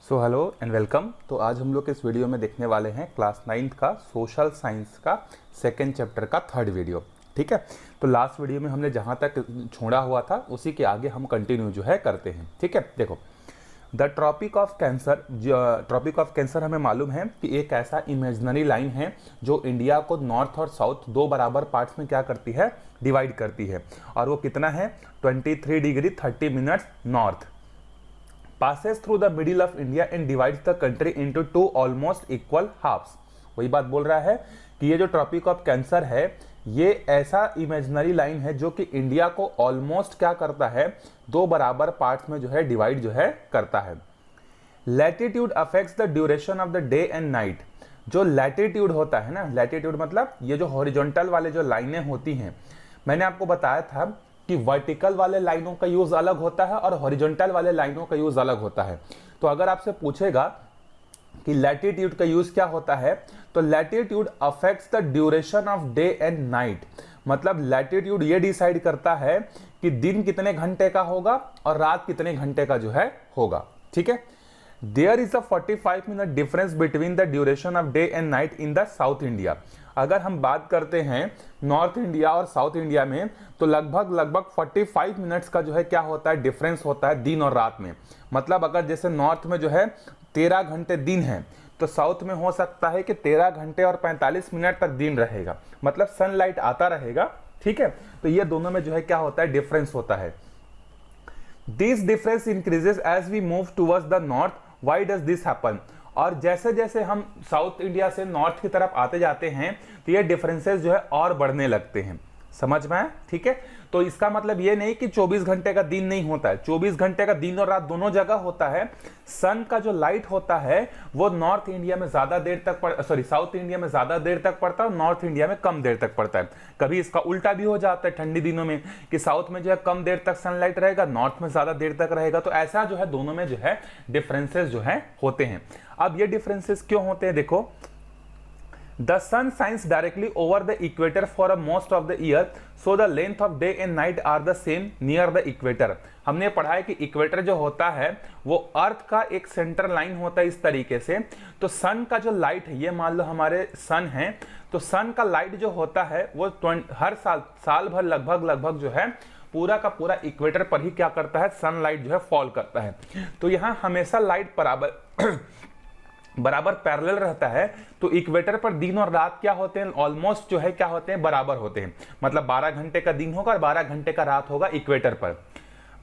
So hello and welcome. तो आज हम लोग इस वीडियो में देखने वाले हैं क्लास 9th का सोशल साइंस का सेकेंड चैप्टर का थर्ड वीडियो। ठीक है, तो लास्ट वीडियो में हमने जहाँ तक छोड़ा हुआ था उसी के आगे हम कंटिन्यू जो है करते हैं। ठीक है, देखो द ट्रॉपिक ऑफ कैंसर हमें मालूम है कि एक ऐसा इमेजिनरी लाइन है जो इंडिया को नॉर्थ और साउथ दो बराबर पार्ट्स में क्या करती है, डिवाइड करती है। और वो कितना है, 23 degree 30 minutes north, passes through the middle of India and divides the country into two almost equal halves। वही बात बोल रहा है कि ये जो ट्रॉपिक ऑफ कैंसर है ये ऐसा इमेजिनरी लाइन है जो कि इंडिया को ऑलमोस्ट क्या करता है, दो बराबर पार्ट्स में जो है डिवाइड जो है करता है। Latitude affects the duration of the day and night. जो लैटिट्यूड होता है ना, लैटिट्यूड मतलब ये जो हॉरिजॉन्टल वाले जो लाइनें होती हैं, मैंने आपको बताया था कि वर्टिकल वाले लाइनों का यूज अलग होता है और हॉरिजॉन्टल वाले लाइनों का यूज अलग होता है। तो अगर आपसे पूछेगा कि लैटिट्यूड का यूज क्या होता है, तो latitude affects the duration of day and night. मतलब लैटिट्यूड ये डिसाइड करता है कि दिन कितने घंटे का होगा और रात कितने घंटे का जो है होगा। ठीक है, there is a 45 minute difference between the duration of day and night in the south India. अगर हम बात करते हैं नॉर्थ इंडिया और साउथ इंडिया में, तो लगभग 45 मिनट्स का जो है क्या होता है, डिफरेंस होता है दिन और रात में। मतलब अगर जैसे नॉर्थ में जो है 13 घंटे दिन है, तो साउथ में हो सकता है कि 13 घंटे और 45 मिनट तक दिन रहेगा, मतलब सनलाइट आता रहेगा। ठीक है, तो ये दोनों में जो है क्या होता है, डिफरेंस होता है। This difference increases as we move towards the north. Why does this happen? और जैसे जैसे हम साउथ इंडिया से नॉर्थ की तरफ आते जाते हैं तो ये डिफरेंसेस जो है और बढ़ने लगते हैं। समझ में आया? ठीक है, तो इसका मतलब ये नहीं कि 24 घंटे का दिन नहीं होता है, 24 घंटे का दिन और रात दोनों जगह होता है। सन का जो लाइट होता है वो नॉर्थ इंडिया में ज्यादा देर तक साउथ इंडिया में ज्यादा देर तक पड़ता है और नॉर्थ इंडिया में कम देर तक पड़ता है। कभी इसका उल्टा भी हो जाता है ठंडी दिनों में कि साउथ में जो है कम देर तक सनलाइट रहेगा, नॉर्थ में ज्यादा देर तक रहेगा। तो ऐसा जो है दोनों में जो है डिफरेंसेस जो है होते हैं। अब ये डिफरेंसेस क्यों होते हैं, देखो The sun shines directly over the equator for a most of the year, so the length of day and night are the same near the equator। हमने पढ़ा है कि इक्वेटर जो होता है वो अर्थ का एक सेंटर लाइन होता है इस तरीके से। तो सन का जो लाइट है, ये मान लो हमारे सन है, तो सन का लाइट जो होता है वो हर साल भर लगभग जो है पूरा का पूरा इक्वेटर पर ही क्या करता है, सनलाइट जो है फॉल करता है। तो यहाँ हमेशा लाइट बराबर पैरेलल रहता है। तो इक्वेटर पर दिन और रात क्या होते हैं, ऑलमोस्ट जो है क्या होते हैं, बराबर होते हैं। मतलब 12 घंटे का दिन होगा और 12 घंटे का रात होगा इक्वेटर पर।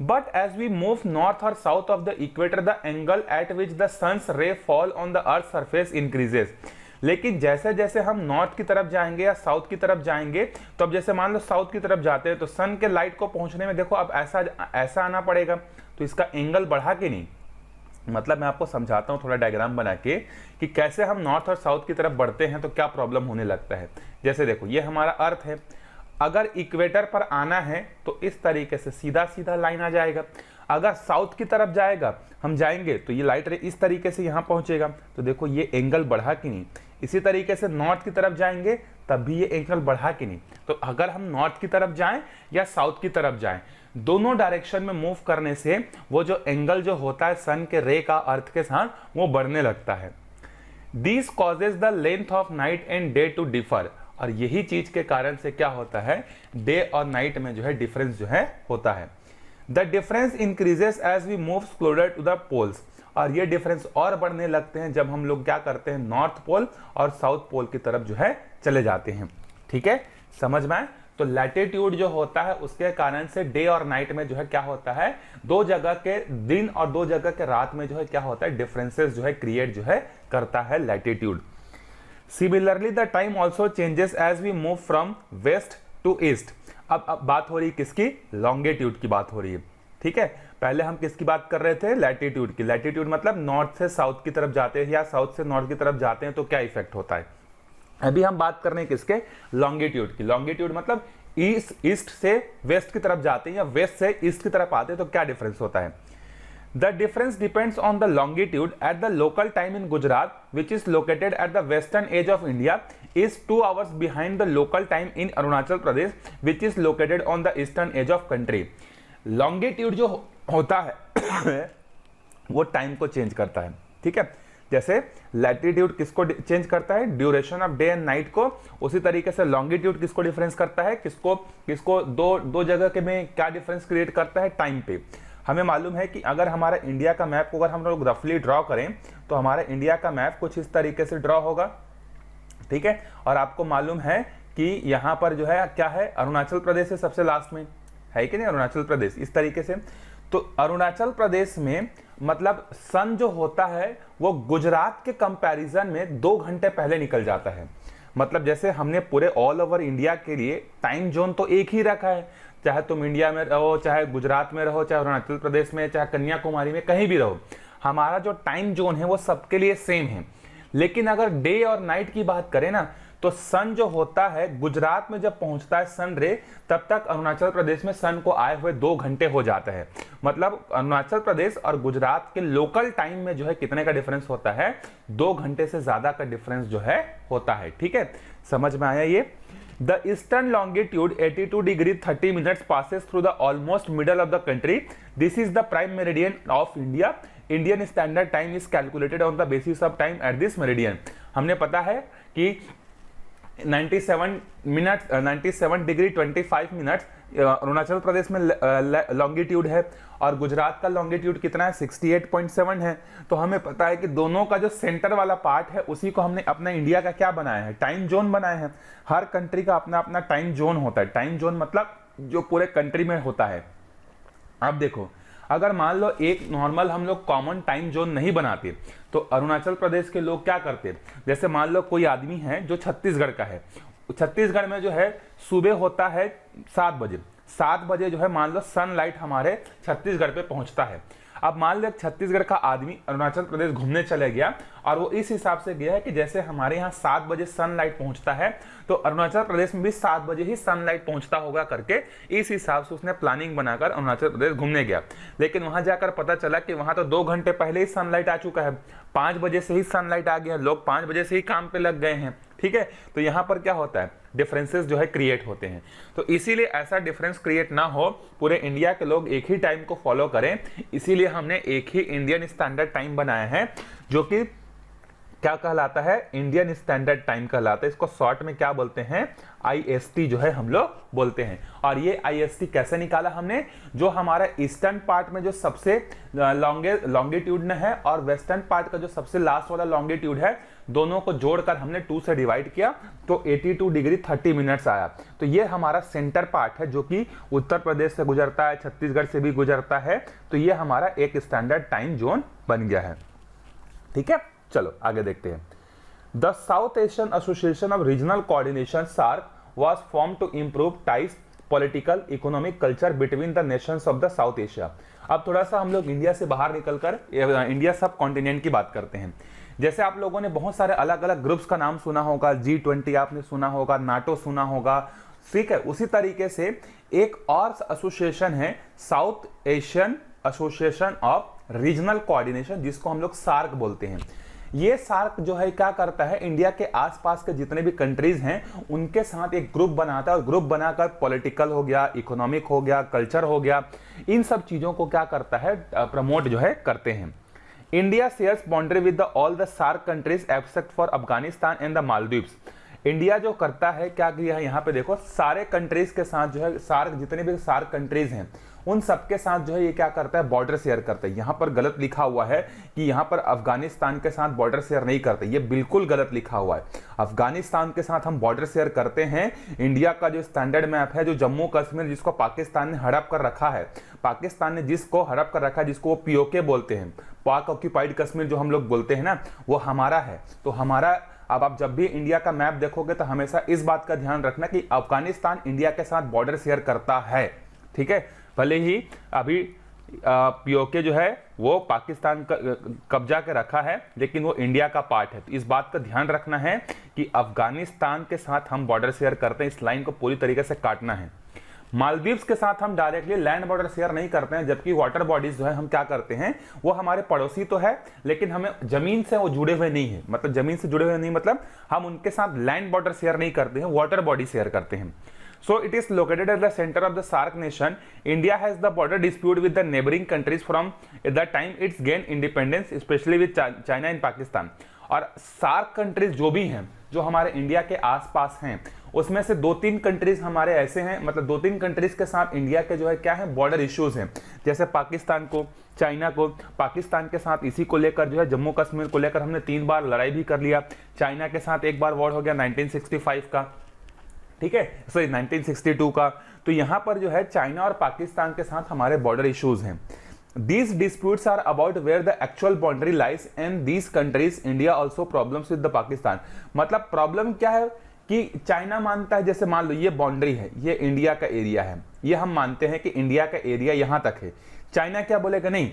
But as we move north और south of the equator the angle at which the sun's ray fall on the earth surface increases. लेकिन जैसे जैसे हम नॉर्थ की तरफ जाएंगे या साउथ की तरफ जाएंगे, तो अब जैसे मान लो साउथ की तरफ जाते हैं तो सन के लाइट को पहुंचने में देखो अब ऐसा आना पड़ेगा, तो इसका एंगल बढ़ा के नहीं। मतलब मैं आपको समझाता हूँ थोड़ा डायग्राम बना के कि कैसे हम नॉर्थ और साउथ की तरफ बढ़ते हैं तो क्या प्रॉब्लम होने लगता है। जैसे देखो ये हमारा अर्थ है, अगर इक्वेटर पर आना है तो इस तरीके से सीधा सीधा लाइन आ जाएगा। अगर साउथ की तरफ हम जाएंगे तो ये लाइट रे इस तरीके से यहाँ पहुंचेगा। तो देखो ये एंगल बढ़ा कि नहीं। इसी तरीके से नॉर्थ की तरफ जाएंगे तब भी ये एंगल बढ़ा कि नहीं। तो अगर हम नॉर्थ की तरफ जाएं या साउथ की तरफ जाएं, दोनों डायरेक्शन में मूव करने से वो जो एंगल जो होता है सन के रे का अर्थ के साथ, वो बढ़ने लगता है। This causes the length of night and day to differ. और यही चीज के कारण से क्या होता है, डे और नाइट में जो है डिफरेंस जो है होता है। The difference increases as we move closer to the poles. और ये डिफरेंस और बढ़ने लगते हैं जब हम लोग क्या करते हैं, नॉर्थ पोल और साउथ पोल की तरफ जो है चले जाते हैं। ठीक है, समझ में आए? तो लैटिट्यूड जो होता है उसके कारण से डे और नाइट में जो है क्या होता है, दो जगह के दिन और दो जगह के रात में जो है क्या होता है, डिफरेंसेस जो है क्रिएट जो है करता है latitude. Similarly the time also changes as we move from west to east. अब बात हो रही है किसकी, लॉन्गिट्यूड की बात हो रही है। ठीक है, पहले हम किसकी बात कर रहे थे, लैटिट्यूड की। लैटिट्यूड मतलब नॉर्थ से साउथ की तरफ जाते हैं या साउथ से नॉर्थ की तरफ जाते हैं तो क्या इफेक्ट होता है। अभी हम बात कर रहे हैं किसके, लॉन्गिट्यूड की। लॉन्गिट्यूड मतलब ईस्ट से वेस्ट की तरफ जाते हैं या वेस्ट से ईस्ट की तरफ आते हैं तो क्या डिफरेंस होता है। The difference depends on the longitude at the local time in Gujarat which is located at the western edge of India is 2 hours behind the local time in Arunachal Pradesh which is located on the eastern edge of country. Longitude जो होता है वो time को change करता है। ठीक है। जैसे लैटिट्यूड किसको चेंज करता है, duration of day and night को, उसी तरीके से लॉन्गिट्यूड किसको डिफरेंस करता है, किसको दो जगह के में क्या डिफरेंस क्रिएट करता है, टाइम पे। हमें मालूम है कि अगर हमारा इंडिया का मैप को अगर हम लोग रफली ड्रॉ करें तो हमारा इंडिया का मैप कुछ इस तरीके से ड्रॉ होगा, ठीक है। और आपको मालूम है कि यहाँ पर जो है क्या है, अरुणाचल प्रदेश है सबसे लास्ट में, है कि नहीं, अरुणाचल प्रदेश इस तरीके से। तो अरुणाचल प्रदेश में मतलब सन जो होता है वो गुजरात के कंपैरिजन में 2 घंटे पहले निकल जाता है। मतलब जैसे हमने पूरे ऑल ओवर इंडिया के लिए टाइम जोन तो एक ही रखा है, चाहे तुम इंडिया में रहो, चाहे गुजरात में रहो, चाहे अरुणाचल प्रदेश में, चाहे कन्याकुमारी में, कहीं भी रहो, हमारा जो टाइम जोन है वो सबके लिए सेम है। लेकिन अगर डे और नाइट की बात करें ना, तो सन जो होता है गुजरात में जब पहुंचता है सन रे, तब तक अरुणाचल प्रदेश में सन को आए हुए 2 घंटे हो जाता है। मतलब अरुणाचल प्रदेश और गुजरात के लोकल टाइम में जो है कितने का डिफरेंस होता है, 2 घंटे से ज्यादा का डिफरेंस जो है होता है, ठीक है। समझ में आया ये। The eastern longitude 82 degree 30 minutes passes through the almost middle of the country. This is the prime meridian of India. Indian standard time is calculated on the basis of time at this meridian. हमने पता है कि 97 degree 25 minutes Arunachal Pradesh में longitude है और गुजरात का longitude कितना है, 68.7 है। तो हमें पता है कि दोनों का जो सेंटर वाला पार्ट है उसी को हमने अपना इंडिया का क्या बनाया है, टाइम जोन बनाया है। हर कंट्री का अपना अपना टाइम जोन होता है। टाइम जोन मतलब जो पूरे कंट्री में होता है। अब देखो, अगर मान लो एक नॉर्मल हम लोग कॉमन टाइम जोन नहीं बनाते तो अरुणाचल प्रदेश के लोग क्या करते, जैसे मान लो कोई आदमी है जो छत्तीसगढ़ का है, छत्तीसगढ़ में जो है सुबह होता है 7 बजे, 7 बजे जो है मान लो सनलाइट हमारे छत्तीसगढ़ पे पहुंचता है। अब मान लो छत्तीसगढ़ का आदमी अरुणाचल प्रदेश घूमने चले गया और वो इस हिसाब से गया है कि जैसे हमारे यहाँ 7 बजे सनलाइट पहुंचता है तो अरुणाचल प्रदेश में भी 7 बजे ही सनलाइट पहुंचता होगा करके इस हिसाब से उसने प्लानिंग बनाकर अरुणाचल प्रदेश घूमने गया। लेकिन वहां जाकर पता चला कि वहां तो 2 घंटे पहले ही सनलाइट आ चुका है, 5 बजे से ही सनलाइट आ गया, लोग 5 बजे से ही काम पे लग गए हैं, ठीक है। तो यहाँ पर क्या होता है, डिफरेंसेस जो है क्रिएट होते हैं। तो इसीलिए ऐसा डिफरेंस क्रिएट ना हो, पूरे इंडिया के लोग एक ही टाइम को फॉलो करें, इसीलिए हमने एक ही इंडियन स्टैंडर्ड टाइम बनाया है जो कि क्या कहलाता है, इंडियन स्टैंडर्ड टाइम कहलाता है। इसको शॉर्ट में क्या बोलते हैं, IST जो है हम लोग बोलते हैं। और ये IST कैसे निकाला हमने, जो हमारा ईस्टर्न पार्ट में जो सबसे लॉन्गिट्यूड है और वेस्टर्न पार्ट का जो सबसे लास्ट वाला लॉन्गिट्यूड है, दोनों को जोड़कर हमने 2 से डिवाइड किया तो 82 डिग्री 30 मिनट्स आया। तो ये हमारा सेंटर पार्ट है जो कि उत्तर प्रदेश से गुजरता है, छत्तीसगढ़ से भी गुजरता है। तो ये हमारा एक स्टैंडर्ड टाइम जोन बन गया है, ठीक है। चलो आगे देखते हैं। The south Asian association of regional coordination SAARC was formed to improve ties, political, economic, culture between the nations of the South Asia. अब थोड़ा सा हम लोग इंडिया से बाहर निकलकर इंडिया सब कॉन्टिनेंट की बात करते हैं। जैसे आप लोगों ने बहुत सारे अलग अलग ग्रुप्स का नाम सुना होगा, G20 आपने सुना होगा, नाटो सुना होगा, ठीक है। उसी तरीके से एक और एसोसिएशन है south Asian association of regional coordination, जिसको हम लोग SAARC बोलते हैं। ये SAARC जो है क्या करता है, इंडिया के आसपास के जितने भी कंट्रीज हैं उनके साथ एक ग्रुप बनाता है और ग्रुप बनाकर पॉलिटिकल हो गया, इकोनॉमिक हो गया, कल्चर हो गया, इन सब चीजों को क्या करता है, प्रमोट जो है करते हैं। India shares boundary with all the SAARC countries except for Afghanistan and the Maldives. India जो करता है क्या किया है, यहाँ पे देखो सारे कंट्रीज के साथ जो है SAARC, जितने भी SAARC कंट्रीज हैं उन सबके साथ जो है ये क्या करता है, बॉर्डर शेयर करता है। यहाँ पर गलत लिखा हुआ है कि यहाँ पर अफगानिस्तान के साथ बॉर्डर शेयर नहीं करते, ये बिल्कुल गलत लिखा हुआ है। अफगानिस्तान के साथ हम बॉर्डर शेयर करते हैं। इंडिया का जो स्टैंडर्ड मैप है, जो जम्मू कश्मीर जिसको पाकिस्तान ने हड़प कर रखा है, पाकिस्तान ने जिसको हड़प कर रखा है, जिसको वो POK बोलते हैं, पाक ऑक्यूपाइड कश्मीर जो हम लोग बोलते हैं ना, वो हमारा है। तो हमारा, अब आप जब भी इंडिया का मैप देखोगे तो हमेशा इस बात का ध्यान रखना कि अफगानिस्तान इंडिया के साथ बॉर्डर शेयर करता है, ठीक है। भले ही अभी POK जो है वो पाकिस्तान का कब्जा के रखा है, लेकिन वो इंडिया का पार्ट है। तो इस बात का ध्यान रखना है कि अफगानिस्तान के साथ हम बॉर्डर शेयर करते हैं, इस लाइन को पूरी तरीके से काटना है। मालदीव्स के साथ हम डायरेक्टली लैंड बॉर्डर शेयर नहीं करते हैं, जबकि वाटर बॉडीज जो है हम क्या करते हैं, वो हमारे पड़ोसी तो है लेकिन हमें जमीन से वो जुड़े हुए नहीं है। मतलब जमीन से जुड़े हुए नहीं मतलब हम उनके साथ लैंड बॉर्डर शेयर नहीं करते हैं, वाटर बॉडी शेयर करते हैं। So it is located at the center of the SAARC nation. India has the border dispute with the neighboring countries from the time it's gained independence, especially with China and Pakistan. और SAARC countries जो भी हैं, जो हमारे India के आसपास हैं, उसमें से 2-3 कंट्रीज हमारे ऐसे हैं, मतलब 2-3 कंट्रीज के साथ इंडिया के जो है क्या है, बॉर्डर इश्यूज हैं। जैसे पाकिस्तान को, चाइना को, पाकिस्तान के साथ इसी को लेकर जो है जम्मू कश्मीर को लेकर हमने 3 बार लड़ाई भी कर लिया। चाइना के साथ एक बार वॉर हो गया 1965 का, ठीक है, सॉरी 1962 का। तो यहां पर जो है चाइना और पाकिस्तान के साथ हमारे बॉर्डर इश्यूज हैं। These disputes are about where the actual boundary lies and these countries India also problems with the Pakistan। मतलब प्रॉब्लम क्या है कि चाइना मानता है, जैसे मान लो ये बाउंड्री है, ये इंडिया का एरिया है, ये हम मानते हैं कि इंडिया का एरिया यहां तक है। चाइना क्या बोलेगा, नहीं,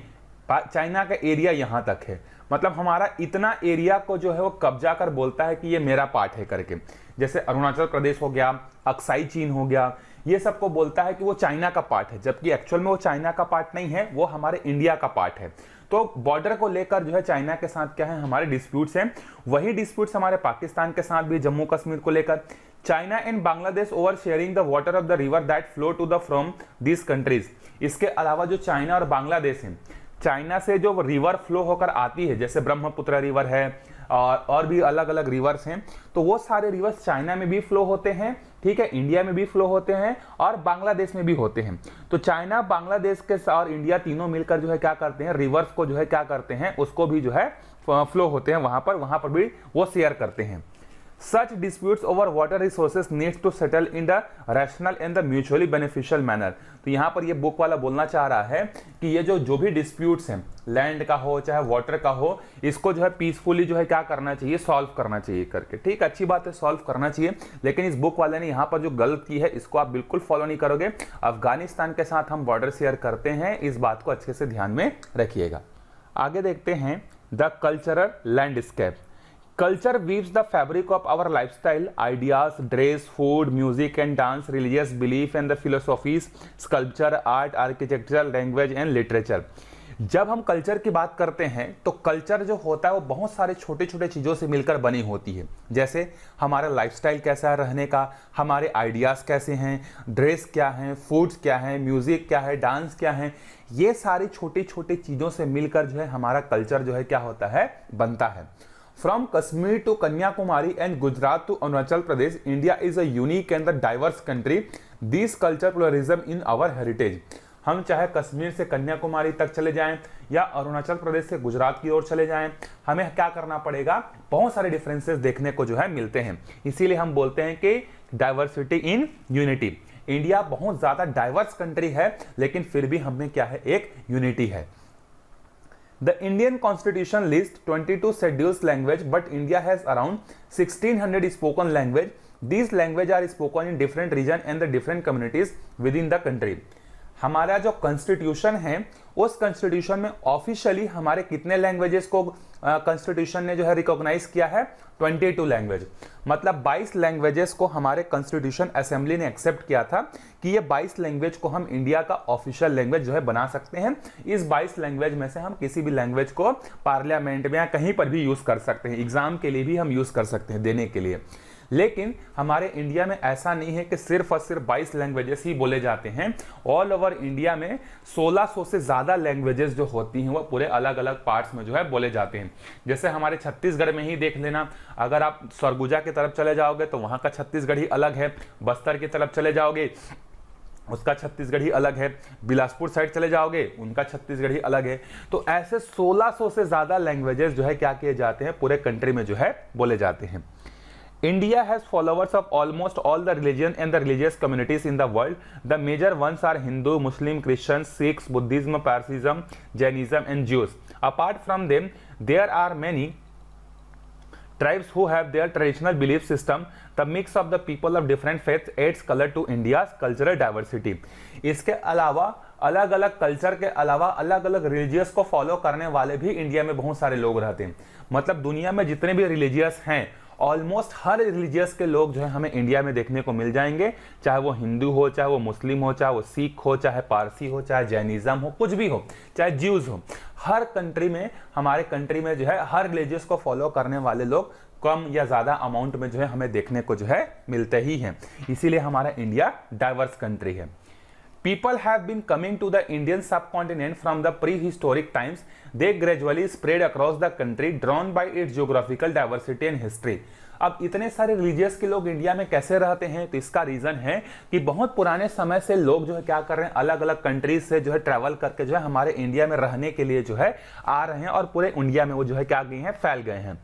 चाइना का एरिया यहां तक है, मतलब हमारा इतना एरिया को जो है वो कब्जा कर बोलता है कि ये मेरा पार्ट है करके। जैसे अरुणाचल प्रदेश हो गया, अक्साई चीन हो गया, ये सबको बोलता है कि वो चाइना का पार्ट है, जबकि एक्चुअल में वो चाइना का पार्ट नहीं है, वो हमारे इंडिया का पार्ट है। तो बॉर्डर को लेकर जो है चाइना के साथ क्या है, हमारे डिस्प्यूट्स हैं। वही डिस्प्यूट्स हमारे पाकिस्तान के साथ भी, जम्मू कश्मीर को लेकर। China and Bangladesh over sharing the water of the river that flow to the from this countries. इसके अलावा जो चाइना और बांग्लादेश है, चाइना से जो रिवर फ्लो होकर आती है, जैसे ब्रह्मपुत्र रिवर है और भी अलग अलग रिवर्स हैं, तो वो सारे रिवर्स चाइना में भी फ्लो होते हैं, ठीक है, इंडिया में भी फ्लो होते हैं और बांग्लादेश में भी होते हैं। तो चाइना, बांग्लादेश के और इंडिया तीनों मिलकर जो है क्या करते हैं, रिवर्स को जो है क्या करते हैं, उसको भी जो है फ्लो होते हैं, वहां पर भी वो शेयर करते हैं। Such disputes over water resources needs to settle in the rational and the mutually beneficial manner। तो यहाँ पर ये बुक वाला बोलना चाह रहा है कि ये जो भी डिस्प्यूट्स हैं, लैंड का हो चाहे वाटर का हो, इसको जो है पीसफुली जो है क्या करना चाहिए, सॉल्व करना चाहिए करके। ठीक, अच्छी बात है, सॉल्व करना चाहिए, लेकिन इस बुक वाले ने यहाँ पर जो गलत की है इसको आप बिल्कुल फॉलो नहीं करोगे। अफगानिस्तान के साथ हम बॉर्डर शेयर करते हैं, इस बात को अच्छे से ध्यान में रखिएगा। आगे देखते हैं the cultural landscape. Culture weaves the fabric of our lifestyle, ideas, dress, food, music and dance, religious belief and the philosophies, sculpture, art, architecture, language and literature। जब हम कल्चर की बात करते हैं तो कल्चर जो होता है वो बहुत सारे छोटे छोटे चीज़ों से मिलकर बनी होती है। जैसे हमारा लाइफस्टाइल कैसा है रहने का, हमारे आइडियाज़ कैसे हैं, ड्रेस क्या हैं, फूड्स क्या हैं, म्यूज़िक क्या है, डांस क्या है, ये सारी छोटी छोटी चीज़ों से मिलकर जो है हमारा कल्चर जो है क्या होता है, बनता है। From Kashmir to Kanyakumari and Gujarat to Arunachal Pradesh, India is a unique and a diverse country. This culture pluralism in our heritage। हम चाहे कश्मीर से कन्याकुमारी तक चले जाएं या अरुणाचल प्रदेश से गुजरात की ओर चले जाएं, हमें क्या करना पड़ेगा, बहुत सारे डिफरेंसेस देखने को जो है मिलते हैं। इसीलिए हम बोलते हैं कि डाइवर्सिटी इन यूनिटी। इंडिया बहुत ज्यादा डाइवर्स कंट्री है, लेकिन फिर भी हमें क्या है, एक यूनिटी है। The Indian Constitution lists 22 scheduled language, but India has around 1600 spoken language. These language are spoken in different region and the different communities within the country। हमारा जो कॉन्स्टिट्यूशन है, उस कॉन्स्टिट्यूशन में ऑफिशियली हमारे कितने लैंग्वेजेस को constitution ने जो है रिकॉग्नाइज किया है, 22 लैंग्वेज, मतलब 22 लैंग्वेजेस को हमारे कॉन्स्टिट्यूशन असेंबली ने एक्सेप्ट किया था कि ये 22 लैंग्वेज को हम इंडिया का ऑफिशियल लैंग्वेज जो है बना सकते हैं। इस 22 लैंग्वेज में से हम किसी भी लैंग्वेज को पार्लियामेंट में या कहीं पर भी यूज कर सकते हैं, एग्जाम के लिए भी हम यूज कर सकते हैं देने के लिए। लेकिन हमारे इंडिया में ऐसा नहीं है कि सिर्फ और सिर्फ 22 लैंग्वेजेस ही बोले जाते हैं। ऑल ओवर इंडिया में 1600 से ज़्यादा लैंग्वेजेस जो होती हैं वो पूरे अलग अलग पार्ट्स में जो है बोले जाते हैं। जैसे हमारे छत्तीसगढ़ में ही देख लेना, अगर आप सरगुजा की तरफ चले जाओगे तो वहाँ का छत्तीसगढ़ी अलग है, बस्तर की तरफ चले जाओगे उसका छत्तीसगढ़ी अलग है, बिलासपुर साइड चले जाओगे उनका छत्तीसगढ़ी अलग है। तो ऐसे 1600 से ज़्यादा लैंग्वेजेस जो है क्या किए जाते हैं, पूरे कंट्री में जो है बोले जाते हैं। India has followers of almost all the religion and the religious communities in the world. The major ones are Hindu, Muslim, Christian, Sikhs, Buddhism, Parsiism, Jainism and Jews. Apart from them, there are many tribes who have their traditional belief system. The mix of the people of different faiths adds color to India's cultural diversity। इसके अलावा अलग अलग culture के अलावा अलग अलग religious को follow करने वाले भी इंडिया में बहुत सारे लोग रहते हैं। मतलब दुनिया में जितने भी रिलीजियस हैं, ऑलमोस्ट हर रिलीजियस के लोग जो है हमें इंडिया में देखने को मिल जाएंगे, चाहे वो हिंदू हो, चाहे वो मुस्लिम हो, चाहे वो सिख हो, चाहे पारसी हो, चाहे जैनिज्म हो, कुछ भी हो, चाहे ज्यूज हो। हर कंट्री में, हमारे कंट्री में जो है हर रिलीजियस को फॉलो करने वाले लोग कम या ज़्यादा अमाउंट में जो है हमें देखने को जो है मिलते ही हैं। इसीलिए हमारा इंडिया डाइवर्स कंट्री है। People have been coming to the Indian subcontinent from the prehistoric times. They gradually spread across the country, drawn by its geographical diversity and history. अब इतने सारे रिलीजियस के लोग इंडिया में कैसे रहते हैं, तो इसका रीजन है कि बहुत पुराने समय से लोग जो है क्या कर रहे हैं, अलग अलग कंट्रीज से जो है ट्रैवल करके जो है हमारे इंडिया में रहने के लिए जो है आ रहे हैं और पूरे इंडिया में वो जो है क्या गए हैं, फैल गए हैं।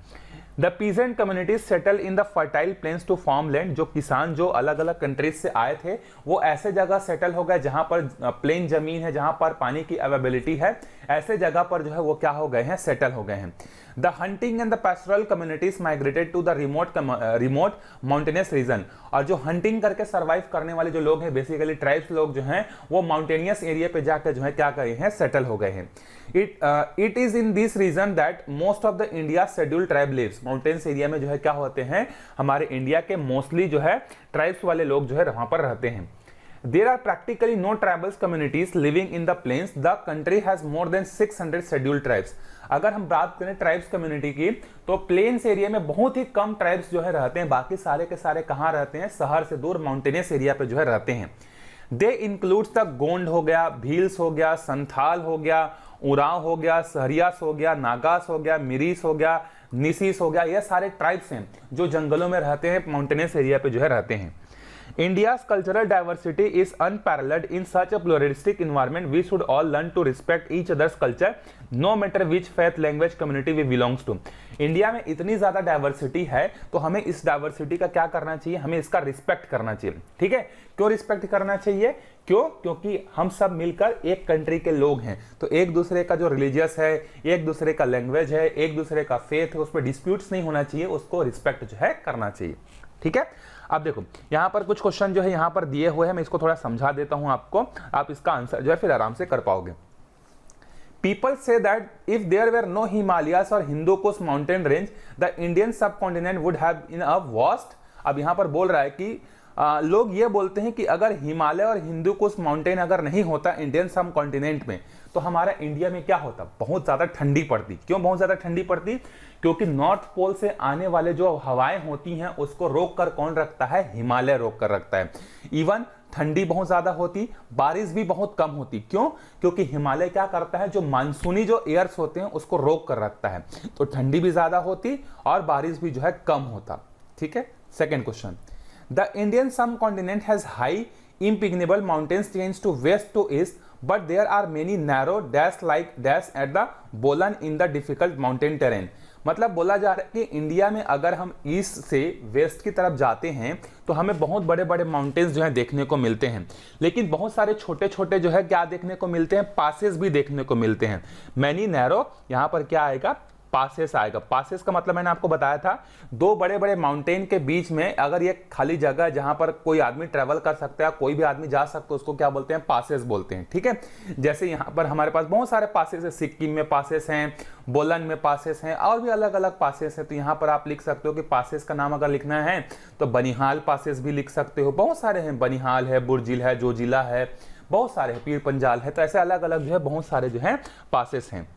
The peasant communities settle in the fertile plains to form land. जो किसान जो अलग अलग कंट्रीज से आए थे वो ऐसे जगह सेटल हो गए जहां पर प्लेन जमीन है, जहां पर पानी की अवेलेबिलिटी है, ऐसे जगह पर जो है वो क्या हो गए हैं, सेटल हो गए हैं। The hunting and the pastoral communities migrated to the remote mountainous region. और जो हंटिंग करके सर्वाइव करने वाले जो लोग हैं, बेसिकली ट्राइब्स लोग जो हैं, वो माउंटेनियस एरिया पे जाकर जो है क्या गए हैं, सेटल हो गए हैं। It is in this region that most of the India scheduled tribe lives. Mountains area में जो है क्या होते हैं, हमारे इंडिया के मोस्टली जो है ट्राइब्स वाले लोग जो है वहां पर रहते हैं। There are practically no tribal communities living in the plains. The country has more than 600 scheduled tribes. अगर हम बात करें ट्राइब्स कम्युनिटी की, तो प्लेन्स एरिया में बहुत ही कम ट्राइब्स जो है रहते हैं। बाकी सारे के सारे कहाँ रहते हैं, शहर से दूर माउंटेनियस एरिया पे जो है रहते हैं। दे इंक्लूड्स द गोंड हो गया, भील्स हो गया, संथाल हो गया, उराव हो गया, सहरियास हो गया, नागास हो गया, मिरीस हो गया, निसीस हो गया। ये सारे ट्राइब्स हैं जो जंगलों में रहते हैं, माउंटेनियस एरिया पे जो है रहते हैं। India's cultural diversity is unparalleled. In such a pluralistic environment, we should all learn to respect each other's culture, no matter which faith, language, community we belongs to. India में इतनी ज्यादा diversity है तो हमें इस डाइवर्सिटी का क्या करना चाहिए, हमें इसका रिस्पेक्ट करना चाहिए। ठीक है, क्यों रिस्पेक्ट करना चाहिए, क्योंकि हम सब मिलकर एक कंट्री के लोग हैं, तो एक दूसरे का जो रिलीजियस है, एक दूसरे का लैंग्वेज है, एक दूसरे का फेथ है, उस पर डिस्प्यूट्स नहीं होना चाहिए, उसको रिस्पेक्ट जो है करना चाहिए। ठीक है, अब देखो यहां पर कुछ क्वेश्चन जो है यहां पर दिए हुए हैं, मैं इसको थोड़ा समझा देता हूं आपको, आप इसका आंसर जो है फिर आराम से कर पाओगे। People say that if there were no Himalayas or Hindu Kush mountain range, the Indian subcontinent would have been a vast। अब यहां पर बोल रहा है कि लोग ये बोलते हैं कि अगर हिमालय और हिंदू कुश माउंटेन अगर नहीं होता इंडियन सब कॉन्टिनेंट में, तो हमारा इंडिया में क्या होता, बहुत ज्यादा ठंडी पड़ती। क्यों बहुत ज्यादा ठंडी पड़ती, क्योंकि नॉर्थ पोल से आने वाले जो हवाएं होती हैं उसको रोक कर कौन रखता है, हिमालय रोक कर रखता है। इवन ठंडी बहुत ज्यादा होती, बारिश भी बहुत कम होती। क्यों, क्योंकि हिमालय क्या करता है, जो मानसूनी जो एयर्स होते हैं उसको रोक कर रखता है, तो ठंडी भी ज्यादा होती और बारिश भी जो है कम होता। ठीक है, second question, The Indian subcontinent has high impregnable mountains range to west to east, but there are many narrow dash like dash at the Bolan in the difficult mountain terrain। मतलब बोला जा रहा है कि इंडिया में अगर हम east से वेस्ट की तरफ जाते हैं तो हमें बहुत बड़े बड़े माउंटेन्स जो है देखने को मिलते हैं, लेकिन बहुत सारे छोटे छोटे जो है क्या देखने को मिलते हैं, पासेस भी देखने को मिलते हैं। मैनी नैरो, यहाँ पर क्या आएगा, पासेस आएगा। पासेस का मतलब मैंने आपको बताया था, दो बड़े बड़े माउंटेन के बीच में अगर ये खाली जगह जहां पर कोई आदमी ट्रेवल कर सकता है, कोई भी आदमी जा सकता है, उसको क्या बोलते हैं, पासेस बोलते हैं। ठीक है, जैसे यहाँ पर हमारे पास बहुत सारे पासेस है, सिक्किम में पासेस हैं, बोलन में पासेस हैं, और भी अलग अलग पासेस हैं। तो यहाँ पर आप लिख सकते हो कि पासेस का नाम अगर लिखना है तो बनिहाल पासेस भी लिख सकते हो, बहुत सारे हैं, बनिहाल है, बुर्जिल है, जोजिला है, बहुत सारे हैं, पीर पंजाल है, तो ऐसे अलग अलग जो है बहुत सारे जो है पासेस हैं।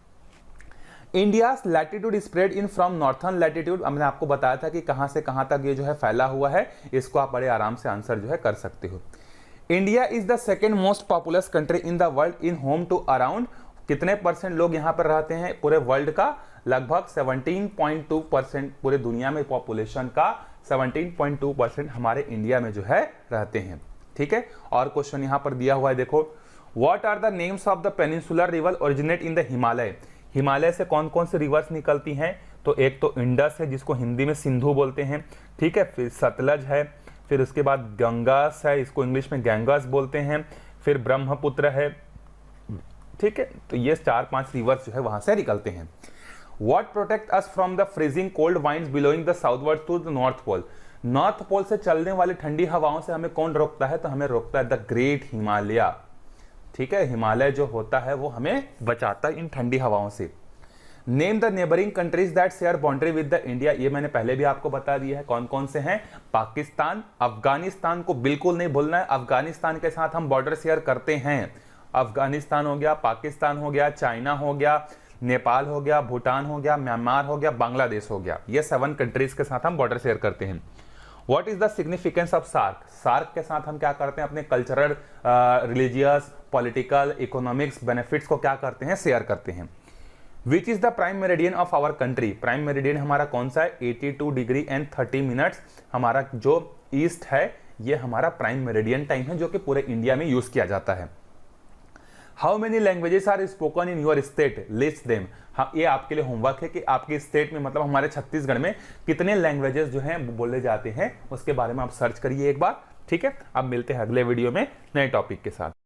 India's latitude spread in from northern latitude, मैंने आपको बताया था कि कहां से कहां तक ये जो है फैला हुआ है, इसको आप बड़े आराम से आंसर जो है कर सकते हो। India is the second most populous country in the world in home to around, कितने परसेंट लोग यहाँ पर रहते हैं पूरे वर्ल्ड का, लगभग 17.2%, पूरे दुनिया में पॉपुलेशन का 17.2% हमारे इंडिया में जो है रहते हैं। ठीक है, और क्वेश्चन यहाँ पर दिया हुआ है, देखो, what are the names of the peninsular river originate in the Himalaya. Himalaya से कौन कौन से रिवर्स निकलती हैं, तो एक तो इंडस है जिसको हिंदी में सिंधु बोलते हैं, ठीक है, फिर सतलज है, फिर उसके बाद गंगास है, इसको इंग्लिश में गंगास बोलते हैं, फिर ब्रह्मपुत्र है। ठीक है, तो ये 4-5 रिवर्स जो है वहां से निकलते हैं। What protect us from the freezing cold winds blowing the southward to the north pole. North pole से चलने वाली ठंडी हवाओं से हमें कौन रोकता है, तो हमें रोकता है द ग्रेट हिमालय। ठीक है, हिमालय जो होता है वो हमें बचाता है इन ठंडी हवाओं से। Name the neighbouring countries that share boundary with the India, ये मैंने पहले भी आपको बता दिया है कौन कौन से हैं, पाकिस्तान, अफगानिस्तान को बिल्कुल नहीं भूलना है, अफगानिस्तान के साथ हम बॉर्डर शेयर करते हैं। अफगानिस्तान हो गया, पाकिस्तान हो गया, चाइना हो गया, नेपाल हो गया, भूटान हो गया, म्यांमार हो गया, बांग्लादेश हो गया। ये 7 कंट्रीज के साथ हम बॉर्डर शेयर करते हैं। What is the significance of SAARC? SAARC के साथ हम क्या करते हैं? अपने cultural, religious, political, economics benefits को क्या करते हैं? शेयर करते हैं। Which is the prime meridian of our country? Prime meridian हमारा कौन सा है? 82 डिग्री एंड 30 मिनट्स। हमारा जो ईस्ट है ये हमारा प्राइम मेरिडियन टाइम है, जो कि पूरे इंडिया में यूज किया जाता है। How many languages are spoken in your state? List them. हाँ, ये आपके लिए होमवर्क है कि आपके स्टेट में, मतलब हमारे छत्तीसगढ़ में कितने लैंग्वेजेस जो हैं बोले जाते हैं, उसके बारे में आप सर्च करिए एक बार। ठीक है, अब मिलते हैं अगले वीडियो में नए टॉपिक के साथ।